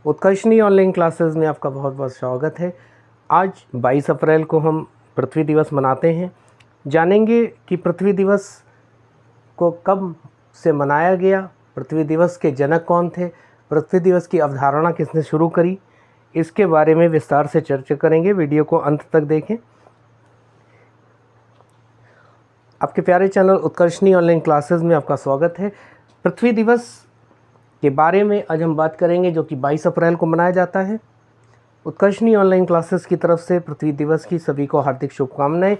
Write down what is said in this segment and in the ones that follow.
उत्कर्षणी online classes में आपका बहुत बहुत स्वागत है। आज 22 अप्रैल को हम पृथ्वी दिवस मनाते हैं। जानेंगे कि पृथ्वी दिवस को कब से मनाया गया, पृथ्वी दिवस के जनक कौन थे, पृथ्वी दिवस की अवधारणा किसने शुरू करी, इसके बारे में विस्तार से चर्चा करेंगे। वीडियो को अंत तक देखें। आपके प्यारे चैनल उत्कर्षणी ऑनलाइन क्लासेस में आपका स्वागत है। पृथ्वी दिवस के बारे में आज हम बात करेंगे, जो कि 22 अप्रैल को मनाया जाता है। उत्कर्षणी ऑनलाइन क्लासेस की तरफ से पृथ्वी दिवस की सभी को हार्दिक शुभकामनाएं।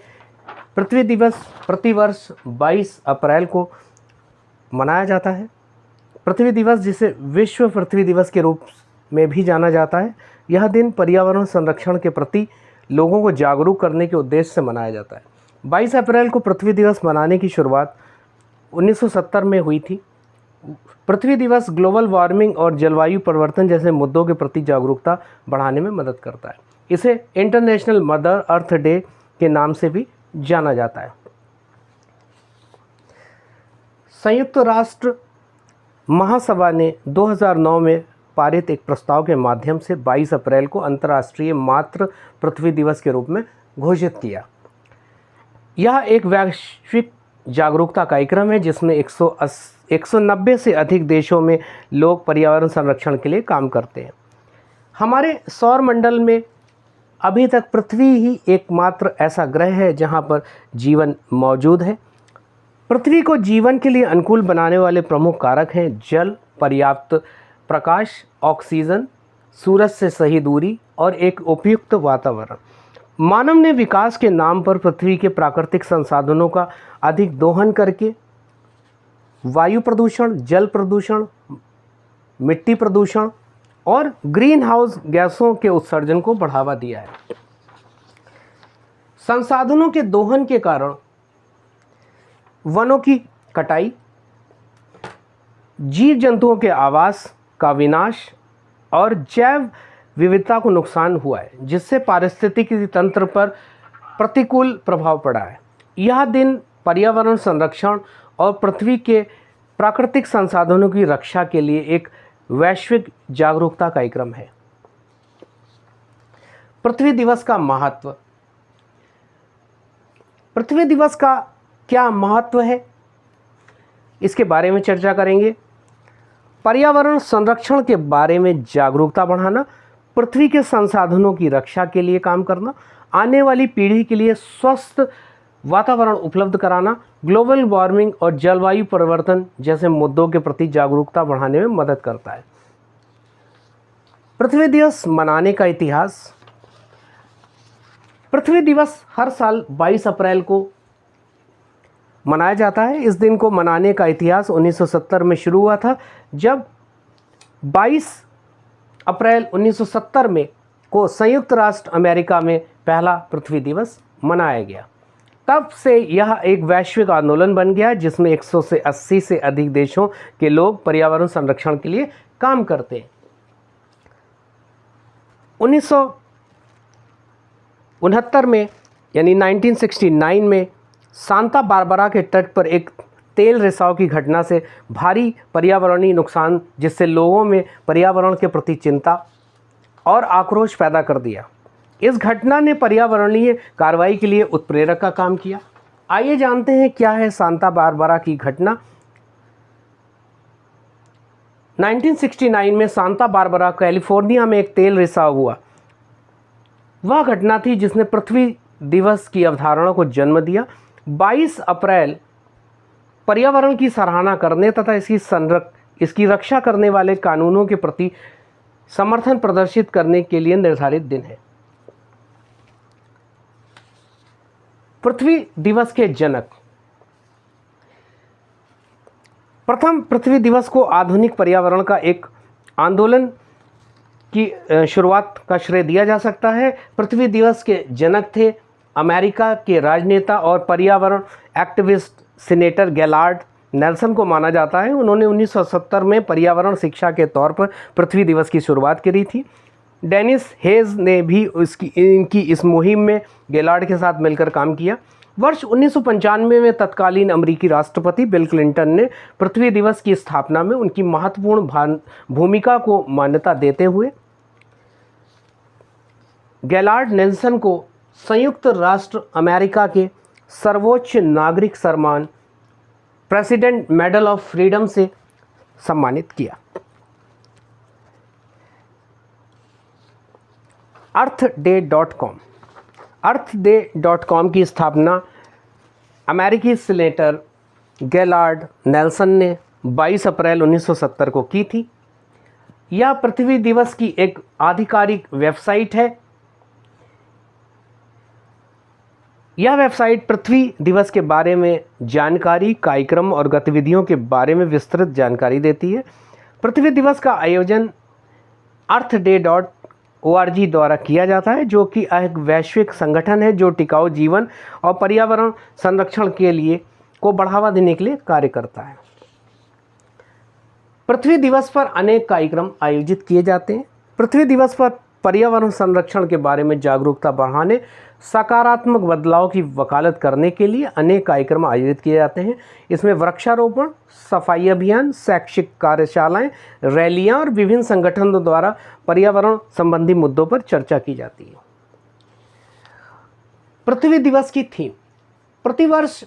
पृथ्वी दिवस प्रतिवर्ष 22 अप्रैल को मनाया जाता है। पृथ्वी दिवस, जिसे विश्व पृथ्वी दिवस के रूप में भी जाना जाता है, यह दिन पर्यावरण संरक्षण के प्रति लोगों को जागरूक करने के उद्देश्य से मनाया जाता है। 22 अप्रैल को पृथ्वी दिवस मनाने की शुरुआत 1970 में हुई थी। पृथ्वी दिवस ग्लोबल वार्मिंग और जलवायु परिवर्तन जैसे मुद्दों के प्रति जागरूकता बढ़ाने में मदद करता है। इसे इंटरनेशनल मदर अर्थ डे के नाम से भी जाना जाता है। संयुक्त राष्ट्र महासभा ने 2009 में पारित एक प्रस्ताव के माध्यम से 22 अप्रैल को अंतर्राष्ट्रीय मातृ पृथ्वी दिवस के रूप में घोषित किया। यह एक वैश्विक जागरूकता कार्यक्रम है जिसमें 190 से अधिक देशों में लोग पर्यावरण संरक्षण के लिए काम करते हैं। हमारे सौर मंडल में अभी तक पृथ्वी ही एकमात्र ऐसा ग्रह है जहां पर जीवन मौजूद है। पृथ्वी को जीवन के लिए अनुकूल बनाने वाले प्रमुख कारक हैं जल, पर्याप्त प्रकाश, ऑक्सीजन, सूरज से सही दूरी और एक उपयुक्त वातावरण। मानव ने विकास के नाम पर पृथ्वी के प्राकृतिक संसाधनों का अधिक दोहन करके वायु प्रदूषण, जल प्रदूषण, मिट्टी प्रदूषण और ग्रीन हाउस गैसों के उत्सर्जन को बढ़ावा दिया है। संसाधनों के दोहन के कारण वनों की कटाई, जीव जंतुओं के आवास का विनाश और जैव विविधता को नुकसान हुआ है, जिससे पारिस्थितिकी तंत्र पर प्रतिकूल प्रभाव पड़ा है। यह दिन पर्यावरण संरक्षण और पृथ्वी के प्राकृतिक संसाधनों की रक्षा के लिए एक वैश्विक जागरूकता कार्यक्रम है। पृथ्वी दिवस का महत्व। पृथ्वी दिवस का क्या महत्व है, इसके बारे में चर्चा करेंगे। पर्यावरण संरक्षण के बारे में जागरूकता बढ़ाना, पृथ्वी के संसाधनों की रक्षा के लिए काम करना, आने वाली पीढ़ी के लिए स्वस्थ वातावरण उपलब्ध कराना, ग्लोबल वार्मिंग और जलवायु परिवर्तन जैसे मुद्दों के प्रति जागरूकता बढ़ाने में मदद करता है। पृथ्वी दिवस मनाने का इतिहास। पृथ्वी दिवस हर साल 22 अप्रैल को मनाया जाता है। इस दिन को मनाने का इतिहास 1970 में शुरू हुआ था, जब 22 अप्रैल 1970 में को संयुक्त राष्ट्र अमेरिका में पहला पृथ्वी दिवस मनाया गया। तब से यह एक वैश्विक आंदोलन बन गया, जिसमें 180 से अधिक देशों के लोग पर्यावरण संरक्षण के लिए काम करते हैं। 1969 में यानी 1969 में सांता बारबरा के तट पर एक तेल रिसाव की घटना से भारी पर्यावरणीय नुकसान, जिससे लोगों में पर्यावरण के प्रति चिंता और आक्रोश पैदा कर दिया। इस घटना ने पर्यावरणीय कार्रवाई के लिए उत्प्रेरक का काम किया। आइए जानते हैं क्या है सांता बारबरा की घटना। 1969 में सांता बारबरा कैलिफोर्निया में एक तेल रिसाव हुआ। वह घटना थी जिसने पृथ्वी दिवस की अवधारणा को जन्म दिया। 22 अप्रैल पर्यावरण की सराहना करने तथा इसकी रक्षा करने वाले कानूनों के प्रति समर्थन प्रदर्शित करने के लिए निर्धारित दिन है। पृथ्वी दिवस के जनक। प्रथम पृथ्वी दिवस को आधुनिक पर्यावरण का एक आंदोलन की शुरुआत का श्रेय दिया जा सकता है। पृथ्वी दिवस के जनक थे अमेरिका के राजनेता और पर्यावरण एक्टिविस्ट सीनेटर गैलार्ड नेल्सन को माना जाता है। उन्होंने 1970 में पर्यावरण शिक्षा के तौर पर पृथ्वी दिवस की शुरुआत करी थी। डेनिस हेज ने भी इनकी इस मुहिम में गैलार्ड के साथ मिलकर काम किया। वर्ष 1995 में तत्कालीन अमेरिकी राष्ट्रपति बिल क्लिंटन ने पृथ्वी दिवस की स्थापना में उनकी महत्वपूर्ण भूमिका को मान्यता देते हुए गैलार्ड नेल्सन को संयुक्त राष्ट्र अमेरिका के सर्वोच्च नागरिक सम्मान प्रेसिडेंट मेडल ऑफ फ्रीडम से सम्मानित किया। earthday.com की स्थापना अमेरिकी सीनेटर गैलार्ड नेल्सन ने 22 अप्रैल 1970 को की थी। यह पृथ्वी दिवस की एक आधिकारिक वेबसाइट है। यह वेबसाइट पृथ्वी दिवस के बारे में जानकारी, कार्यक्रम और गतिविधियों के बारे में विस्तृत जानकारी देती है। पृथ्वी दिवस का आयोजन earthday.org द्वारा किया जाता है, जो कि एक वैश्विक संगठन है जो टिकाऊ जीवन और पर्यावरण संरक्षण के लिए को बढ़ावा देने के लिए कार्य करता है। पृथ्वी दिवस पर अनेक कार्यक्रम आयोजित किए जाते हैं। पृथ्वी दिवस पर पर्यावरण संरक्षण के बारे में जागरूकता बढ़ाने, सकारात्मक बदलाव की वकालत करने के लिए अनेक कार्यक्रम आयोजित किए जाते हैं। इसमें वृक्षारोपण, सफाई अभियान, शैक्षिक कार्यशालाएं, रैलियां और विभिन्न संगठनों द्वारा पर्यावरण संबंधी मुद्दों पर चर्चा की जाती है। पृथ्वी दिवस की थीम, प्रतिवर्ष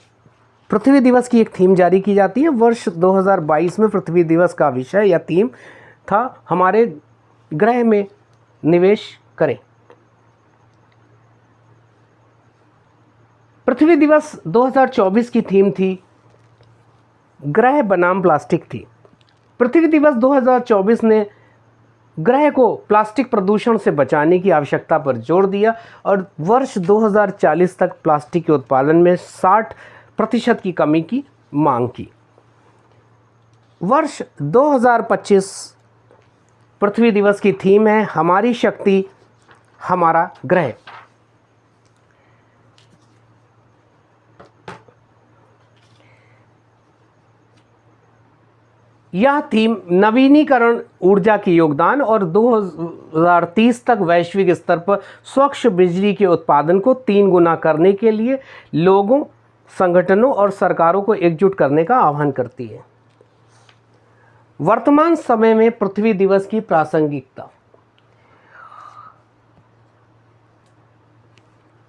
पृथ्वी दिवस की एक थीम जारी की जाती है। वर्ष 2022 में पृथ्वी दिवस का विषय या थीम था हमारे ग्रह में निवेश करें। पृथ्वी दिवस 2024 की थीम थी ग्रह बनाम प्लास्टिक थी। पृथ्वी दिवस 2024 ने ग्रह को प्लास्टिक प्रदूषण से बचाने की आवश्यकता पर जोर दिया और वर्ष 2040 तक प्लास्टिक के उत्पादन में 60% की कमी की मांग की। वर्ष 2025 पृथ्वी दिवस की थीम है हमारी शक्ति हमारा ग्रह। यह थीम नवीनीकरण ऊर्जा के योगदान और 2030 तक वैश्विक स्तर पर स्वच्छ बिजली के उत्पादन को 3 गुना करने के लिए लोगों, संगठनों और सरकारों को एकजुट करने का आह्वान करती है। वर्तमान समय में पृथ्वी दिवस की प्रासंगिकता।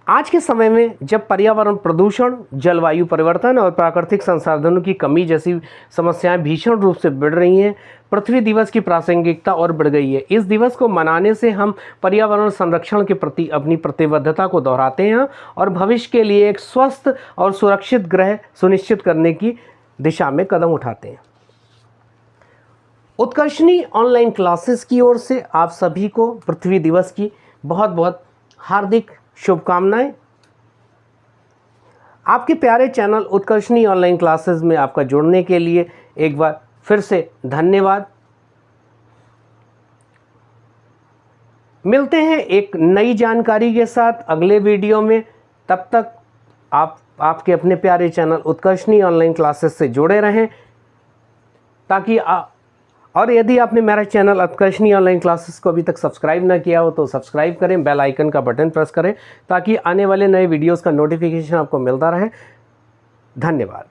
आज के समय में जब पर्यावरण प्रदूषण, जलवायु परिवर्तन और प्राकृतिक संसाधनों की कमी जैसी समस्याएं भीषण रूप से बढ़ रही हैं, पृथ्वी दिवस की प्रासंगिकता और बढ़ गई है। इस दिवस को मनाने से हम पर्यावरण संरक्षण के प्रति अपनी प्रतिबद्धता को दोहराते हैं और भविष्य के लिए एक स्वस्थ और सुरक्षित ग्रह सुनिश्चित करने की दिशा में कदम उठाते हैं। उत्कर्षणी ऑनलाइन क्लासेस की ओर से आप सभी को पृथ्वी दिवस की बहुत बहुत हार्दिक शुभकामनाएं। आपके प्यारे चैनल उत्कर्षणी ऑनलाइन क्लासेस में आपका जुड़ने के लिए एक बार फिर से धन्यवाद। मिलते हैं एक नई जानकारी के साथ अगले वीडियो में। तब तक आप आपके अपने प्यारे चैनल उत्कर्षणी ऑनलाइन क्लासेस से जुड़े रहें ताकि और यदि आपने मेरा चैनल उत्कर्षणी ऑनलाइन क्लासेस को अभी तक सब्सक्राइब ना किया हो तो सब्सक्राइब करें, बेल आइकन का बटन प्रेस करें ताकि आने वाले नए वीडियोस का नोटिफिकेशन आपको मिलता रहे। धन्यवाद।